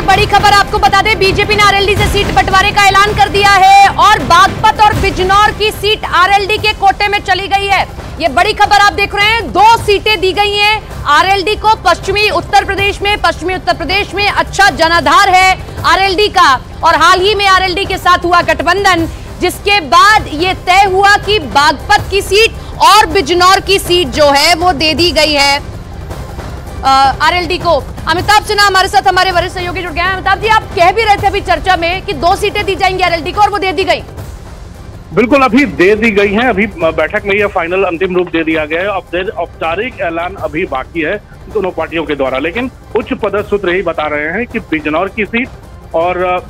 और बड़ी खबर आपको बता दें, बीजेपी ने आरएलडी से सीट बंटवारे का ऐलान कर दिया है और बागपत और बिजनौर की सीट आरएलडी के कोटे में चली गई है। ये बड़ी खबर आप देख रहे हैं, 2 सीटें दी गई हैं आरएलडी को। पश्चिमी उत्तर प्रदेश में अच्छा जनाधार है आरएलडी का और हाल ही में आरएलडी के साथ हुआ गठबंधन, जिसके बाद ये तय हुआ कि बागपत की सीट और बिजनौर की सीट जो है वो दे दी गई है आरएलडी को। अमिताभ सिन्हा हमारे साथ, हमारे वरिष्ठ सहयोगी जुड़ गए हैं। अमिताभ जी, आप कह भी रहे थे अभी चर्चा में कि 2 सीटें दी जाएंगी आरएलडी को और वो दे दी गई। बिल्कुल, अभी दे दी गई हैं। अभी बैठक में यह फाइनल अंतिम रूप दे दिया गया है। अब औपचारिक ऐलान अभी बाकी है दोनों पार्टियों के द्वारा, लेकिन उच्च पदस्थ सूत्र यही बता रहे हैं कि बिजनौर की सीट और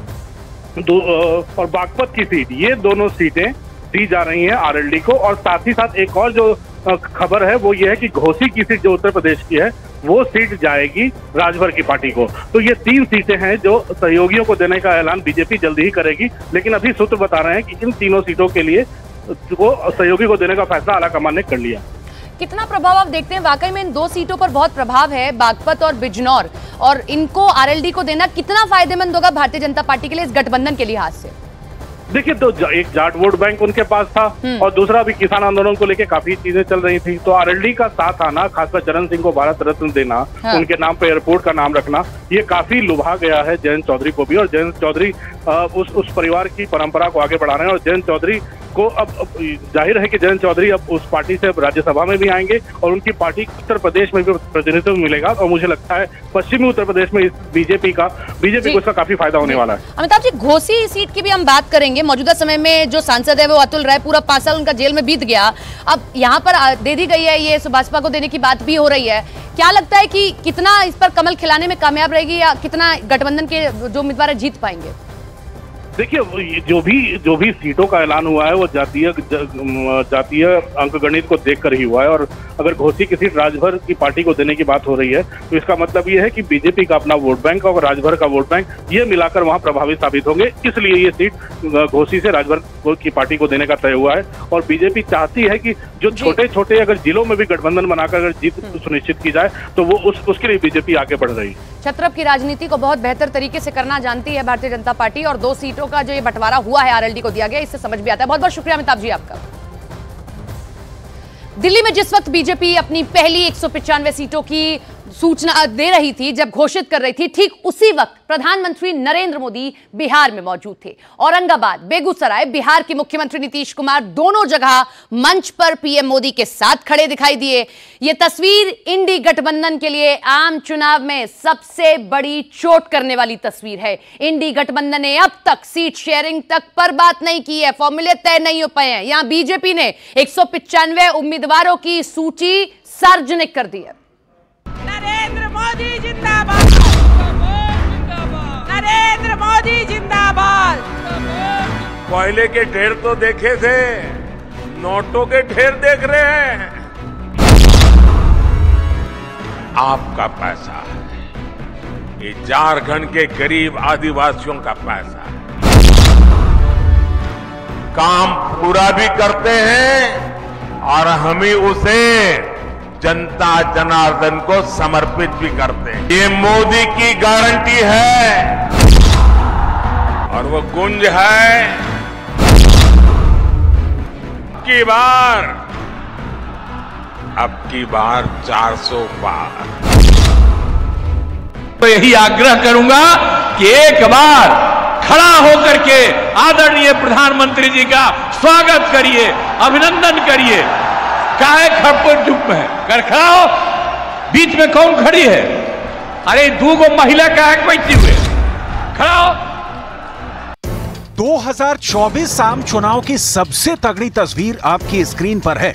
बागपत की सीट, ये दोनों सीटें दी जा रही हैं आरएलडी को। और साथ ही साथ एक और जो खबर है वो ये है कि घोसी की सीट जो उत्तर प्रदेश की है वो सीट जाएगी राजभर की पार्टी को। तो ये 3 सीटें हैं जो सहयोगियों को देने का ऐलान बीजेपी जल्दी ही करेगी, लेकिन अभी सूत्र बता रहे हैं कि इन तीनों सीटों के लिए सहयोगी को देने का फैसला आलाकमान ने कर लिया। कितना प्रभाव आप देखते हैं? वाकई में इन 2 सीटों पर बहुत प्रभाव है, बागपत और बिजनौर, और इनको आरएलडी को देना कितना फायदेमंद होगा भारतीय जनता पार्टी के लिए इस गठबंधन के लिहाज से? देखिए, तो एक जाट वोट बैंक उनके पास था और दूसरा भी किसान आंदोलन को लेकर काफी चीजें चल रही थी। तो आरएलडी का साथ आना, खासकर चरण सिंह को भारत रत्न देना, उनके नाम पे एयरपोर्ट का नाम रखना, ये काफी लुभा गया है जयंत चौधरी को भी। और जयंत चौधरी उस परिवार की परंपरा को आगे बढ़ा रहे हैं और जयंत चौधरी को अब जाहिर है कि जयंत चौधरी अब उस पार्टी से राज्यसभा में भी आएंगे और उनकी पार्टी उत्तर प्रदेश में भी प्रतिनिधित्व मिलेगा। और मुझे लगता है पश्चिमी उत्तर प्रदेश में बीजेपी को इसका काफी फायदा होने वाला है। अमिताभ जी, घोसी सीट की भी हम बात करेंगे। मौजूदा समय में जो सांसद है वो अतुल राय, पूरा 5 साल उनका जेल में बीत गया, अब यहाँ पर दे दी गई है, ये भाजपा को देने की बात भी हो रही है। क्या लगता है कि कितना इस पर कमल खिलाने में कामयाब रहेगी या कितना गठबंधन के जो उम्मीदवार है जीत पाएंगे? देखिए, जो भी सीटों का ऐलान हुआ है वो जातीय अंकगणित को देखकर ही हुआ है। और अगर घोसी की सीट राजभर की पार्टी को देने की बात हो रही है तो इसका मतलब ये है कि बीजेपी का अपना वोट बैंक और राजभर का वोट बैंक, ये मिलाकर वहां प्रभावी साबित होंगे। इसलिए ये सीट घोसी से राजभर की पार्टी को देने का तय हुआ है। और बीजेपी चाहती है कि जो छोटे अगर जिलों में भी गठबंधन बनाकर अगर जीत सुनिश्चित की जाए तो वो उसके लिए बीजेपी आगे बढ़ रही है। छत्रप की राजनीति को बहुत बेहतर तरीके से करना जानती है भारतीय जनता पार्टी, और 2 सीटों का जो ये बंटवारा हुआ है आरएलडी को दिया गया, इससे समझ भी आता है। बहुत बहुत शुक्रिया अमिताभ जी आपका। दिल्ली में जिस वक्त बीजेपी अपनी पहली 195 सीटों की सूचना दे रही थी, जब घोषित कर रही थी, ठीक उसी वक्त प्रधानमंत्री नरेंद्र मोदी बिहार में मौजूद थे। औरंगाबाद, बेगूसराय, बिहार के मुख्यमंत्री नीतीश कुमार दोनों जगह मंच पर पीएम मोदी के साथ खड़े दिखाई दिए। यह तस्वीर इंडी गठबंधन के लिए आम चुनाव में सबसे बड़ी चोट करने वाली तस्वीर है। इंडी गठबंधन ने अब तक सीट शेयरिंग तक पर बात नहीं की है, फॉर्मूले तय नहीं हो पाए हैं। यहां बीजेपी ने 195 उम्मीदवारों की सूची सार्वजनिक कर दी है। नरेंद्र मोदी जिंदाबाद, नरेंद्र मोदी जिंदाबाद। कोयले के ढेर तो देखे थे, नोटों के ढेर देख रहे हैं। आपका पैसा है, ये झारखंड के गरीब आदिवासियों का पैसा है। काम पूरा भी करते हैं और हम ही उसे जनता जनार्दन को समर्पित भी करते हैं। ये मोदी की गारंटी है और वो गुंज है अब की बार 400 पार। तो यही आग्रह करूंगा कि एक बार खड़ा होकर के आदरणीय प्रधानमंत्री जी का स्वागत करिए, अभिनंदन करिए। काहे खड़पड़ चुप है, कर खड़ा हो। बीच में कौन खड़ी है? अरे 2 महिला काहे बैठी हुए, खड़ा हो। 2024 आम चुनाव की सबसे तगड़ी तस्वीर आपकी स्क्रीन पर है।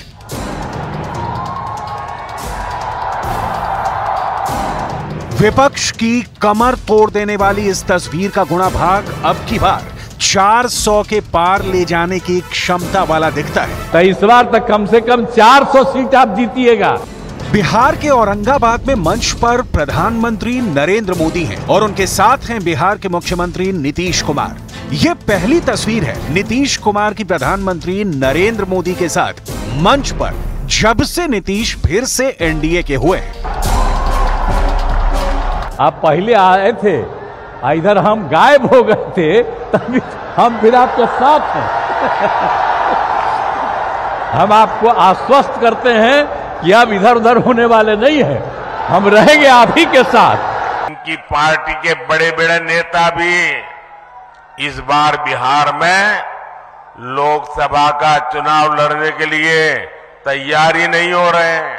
विपक्ष की कमर तोड़ देने वाली इस तस्वीर का गुणा भाग अब की बार 400 के पार ले जाने की क्षमता वाला दिखता है। तो इस बार तक कम से कम 400 सीट आप जीतिएगा। बिहार के औरंगाबाद में मंच पर प्रधानमंत्री नरेंद्र मोदी हैं और उनके साथ हैं बिहार के मुख्यमंत्री नीतीश कुमार। ये पहली तस्वीर है नीतीश कुमार की प्रधानमंत्री नरेंद्र मोदी के साथ मंच पर जब से नीतीश फिर से एनडीए के हुए हैं। आप पहले आए थे इधर हम गायब हो गए थे, तभी हम फिर आपके साथ हैं। हम आपको आश्वस्त करते हैं कि अब इधर उधर होने वाले नहीं हैं, हम रहेंगे आप ही के साथ। उनकी पार्टी के बड़े बड़े नेता भी इस बार बिहार में लोकसभा का चुनाव लड़ने के लिए तैयारी नहीं हो रहे हैं।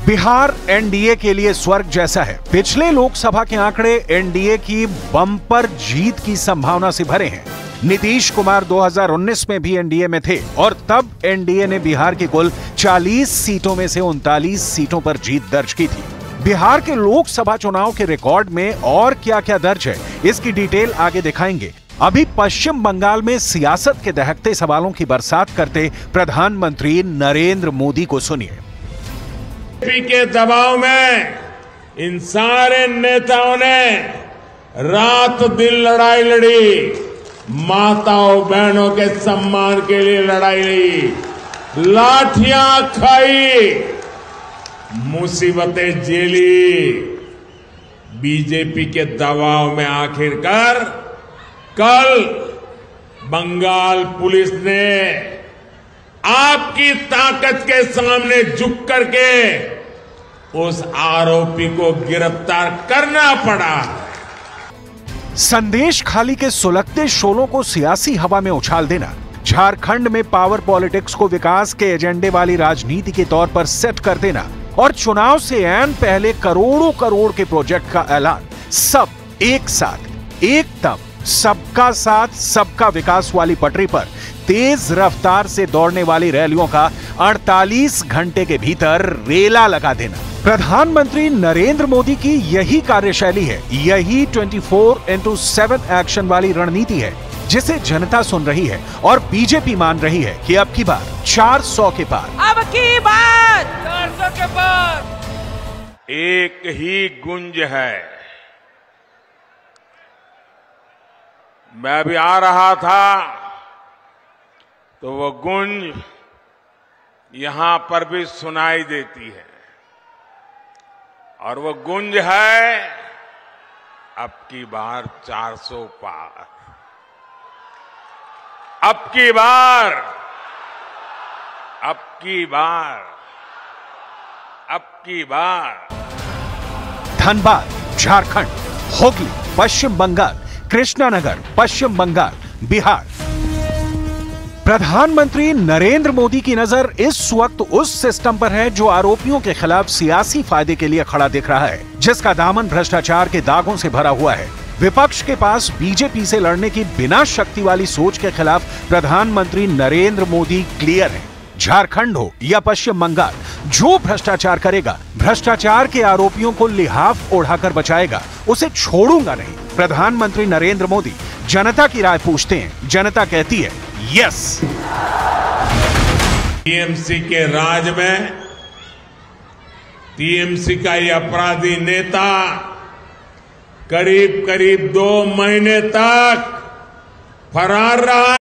बिहार एनडीए के लिए स्वर्ग जैसा है। पिछले लोकसभा के आंकड़े एनडीए की बम्पर जीत की संभावना से भरे हैं। नीतीश कुमार 2019 में भी एनडीए में थे और तब एनडीए ने बिहार की कुल 40 सीटों में से 39 सीटों पर जीत दर्ज की थी। बिहार के लोकसभा चुनाव के रिकॉर्ड में और क्या क्या दर्ज है, इसकी डिटेल आगे दिखाएंगे। अभी पश्चिम बंगाल में सियासत के दहकते सवालों की बरसात करते प्रधानमंत्री नरेंद्र मोदी को सुनिए। के दबाव में इन सारे नेताओं ने रात दिन लड़ाई लड़ी, माताओं बहनों के सम्मान के लिए लड़ाई लड़ी, लाठियां खाई, मुसीबतें झेली। बीजेपी के दबाव में आखिरकार कल बंगाल पुलिस ने आपकी ताकत के सामने झुक करके उस आरोपी को गिरफ्तार करना पड़ा। संदेश खाली के सुलगते शोलों को सियासी हवा में उछाल देना, झारखंड में पावर पॉलिटिक्स को विकास के एजेंडे वाली राजनीति के तौर पर सेट कर देना और चुनाव से ऐन पहले करोड़ों करोड़ के प्रोजेक्ट का ऐलान, सब एक साथ एकदम सबका साथ सबका विकास वाली पटरी पर तेज रफ्तार से दौड़ने वाली रैलियों का 48 घंटे के भीतर रेला लगा देना। प्रधानमंत्री नरेंद्र मोदी की यही कार्यशैली है, यही 24/7 एक्शन वाली रणनीति है जिसे जनता सुन रही है और बीजेपी मान रही है कि अब की बार 400 के पार। अब की बार 400 के पार। एक ही गुंज है। मैं अभी आ रहा था तो वो गुंज यहां पर भी सुनाई देती है और वो गुंज है अब की बार 400 पार, अब की बार, अब की बार, अब की बार। धनबाद झारखंड, हुगली पश्चिम बंगाल, कृष्णानगर पश्चिम बंगाल, बिहार। प्रधानमंत्री नरेंद्र मोदी की नजर इस वक्त उस सिस्टम पर है जो आरोपियों के खिलाफ सियासी फायदे के लिए खड़ा दिख रहा है, जिसका दामन भ्रष्टाचार के दागों से भरा हुआ है। विपक्ष के पास बीजेपी से लड़ने की बिना शक्ति वाली सोच के खिलाफ प्रधानमंत्री नरेंद्र मोदी क्लियर है। झारखंड हो या पश्चिम बंगाल, जो भ्रष्टाचार करेगा, भ्रष्टाचार के आरोपियों को लिहाफ ओढ़ाकर बचाएगा, उसे छोड़ूंगा नहीं। प्रधानमंत्री नरेंद्र मोदी जनता की राय पूछते हैं, जनता कहती है यस। टीएमसी के राज में टीएमसी का ये अपराधी नेता करीब करीब 2 महीने तक फरार रहा।